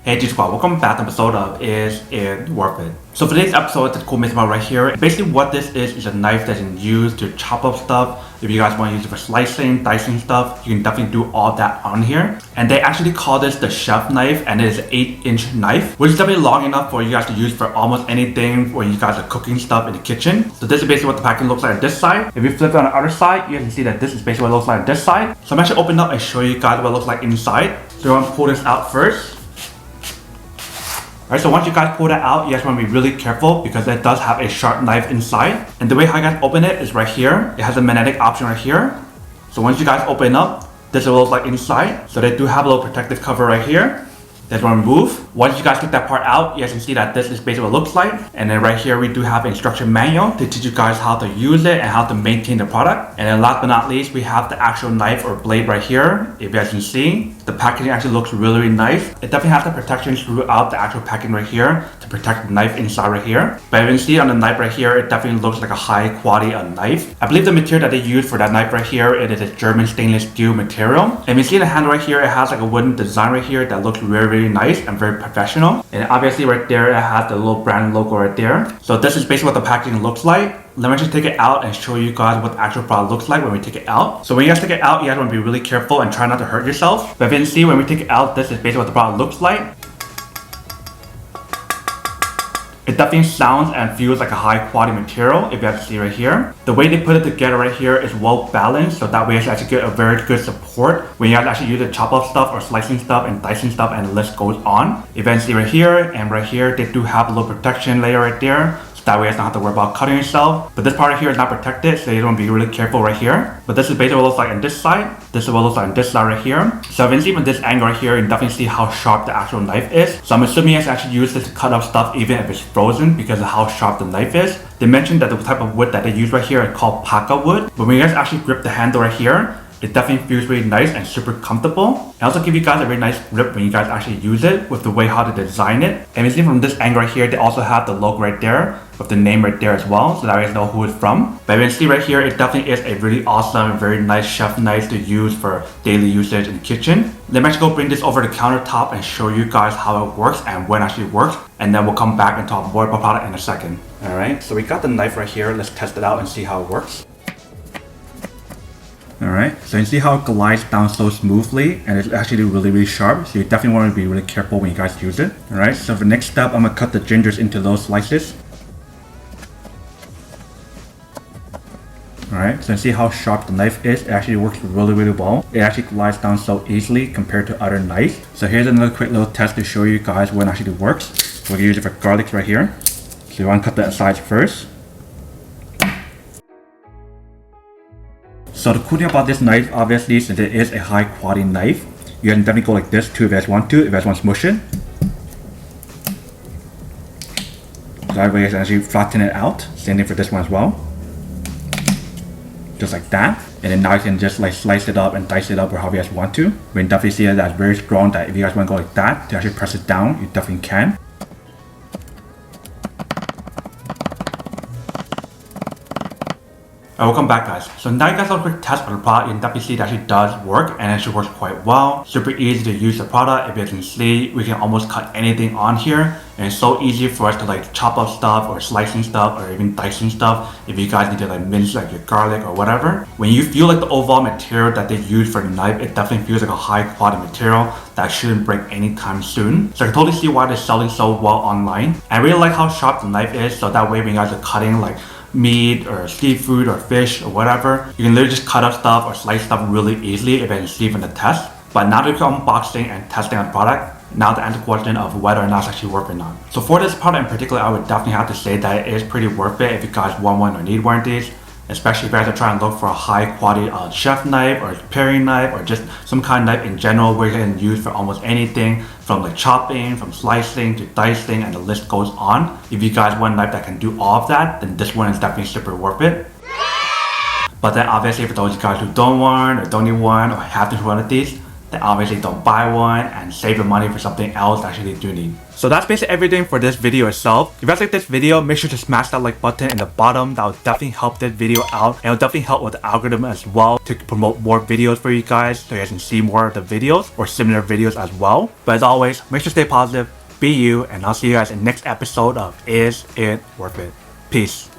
Hey G Squad, welcome back to an episode of Is It Worth It? So for today's episode, the cool myth about right here, basically what this is a knife that you can use to chop up stuff. If you guys want to use it for slicing, dicing stuff, you can definitely do all that on here. And they actually call this the chef knife, and it is an 8-inch knife, which is definitely long enough for you guys to use for almost anything when you guys are cooking stuff in the kitchen. So this is basically what the packaging looks like on this side. If you flip it on the other side, you can see that this is basically what it looks like on this side. So I'm actually open up and show you guys what it looks like inside. So you want to pull this out first. Alright, so once you guys pull that out, you guys want to be really careful because it does have a sharp knife inside. And the way how you guys open it is right here. It has a magnetic option right here. So once you guys open up, this is what it looks like inside. So they do have a little protective cover right here. That's one remove. Once you guys take that part out, you guys can see that this is basically what it looks like. And then right here, we do have an instruction manual to teach you guys how to use it and how to maintain the product. And then last but not least, we have the actual knife or blade right here. If you guys can see, the packaging actually looks really, really nice. It definitely has the protections throughout the actual packaging right here to protect the knife inside right here. But you can see on the knife right here, it definitely looks like a high quality knife. I believe the material that they use for that knife right here, it is a German stainless steel material. And you see the handle right here, it has like a wooden design right here that looks really, really nice and very professional. And obviously right there, it has the little brand logo right there. So this is basically what the packaging looks like. Let me just take it out and show you guys what the actual product looks like when we take it out. So when you guys take it out, you guys want to be really careful and try not to hurt yourself. But if you can see, when we take it out, this is basically what the product looks like. It definitely sounds and feels like a high quality material, if you guys see right here. The way they put it together right here is well balanced, so that way you actually get a very good support when you guys actually use it to chop up stuff or slicing stuff and dicing stuff, and the list goes on. If you guys see right here and right here, they do have a little protection layer right there. That way you don't have to worry about cutting yourself. But this part right here is not protected, so you want to be really careful right here. But this is basically what it looks like on this side. This is what it looks like on this side right here. So if you can see from this angle right here, you can definitely see how sharp the actual knife is. So I'm assuming you guys actually use this to cut up stuff even if it's frozen because of how sharp the knife is. They mentioned that the type of wood that they use right here is called paca wood. But when you guys actually grip the handle right here, it definitely feels really nice and super comfortable. And also give you guys a very nice grip when you guys actually use it with the way how to design it. And you see from this angle right here, they also have the logo right there with the name right there as well, so that you guys know who it's from. But you can see right here, it definitely is a really awesome and very nice chef knife to use for daily usage in the kitchen. Let me actually go bring this over to the countertop and show you guys how it works and when it actually works. And then we'll come back and talk more about the product in a second. Alright, so we got the knife right here. Let's test it out and see how it works. Alright, so you can see how it glides down so smoothly, and it's actually really, really sharp, so you definitely want to be really careful when you guys use it. Alright, so for the next step, I'm going to cut the gingers into those slices. Alright, so you see how sharp the knife is. It actually works really, really well. It actually glides down so easily compared to other knives. So here's another quick little test to show you guys when it actually works. We're going to use it for garlic right here. So you want to cut the sides first. So the cool thing about this knife, obviously, since it is a high quality knife, you can definitely go like this too if you guys want to, if you guys want to smush it. So that way you can actually flatten it out. Same thing for this one as well. Just like that. And then now you can just like slice it up and dice it up or however you guys want to. We can definitely see that that's very strong, that if you guys want to go like that to actually press it down, you definitely can. Alright, welcome back guys. So now you guys have a quick test of the product. You can definitely see that it actually does work, and it actually works quite well. Super easy to use the product. If you can see, we can almost cut anything on here, and it's so easy for us to like chop up stuff or slicing stuff or even dicing stuff if you guys need to like mince like your garlic or whatever. When you feel like the overall material that they use for the knife, it definitely feels like a high quality material that shouldn't break anytime soon. So I can totally see why they're selling so well online. I really like how sharp the knife is, so that way when you guys are cutting like meat or seafood or fish or whatever, you can literally just cut up stuff or slice stuff really easily if you can see from the test. But now that you're unboxing and testing on the product, now to answer the question of whether or not it's actually worth it or not. So for this product in particular, I would definitely have to say that it is pretty worth it if you guys want one or need one of these. Especially if you guys are trying to look for a high quality chef knife or paring knife or just some kind of knife in general where you can use for almost anything from like chopping, from slicing to dicing, and the list goes on. If you guys want a knife that can do all of that, then this one is definitely super worth it. But then obviously for those of you guys who don't want or don't need one or have to one of these, then obviously don't buy one and save your money for something else that you do need. So that's basically everything for this video itself. If you guys like this video, make sure to smash that like button in the bottom. That will definitely help this video out, and it'll definitely help with the algorithm as well to promote more videos for you guys so you guys can see more of the videos or similar videos as well. But as always, make sure to stay positive, be you, and I'll see you guys in the next episode of Is It Worth It? Peace.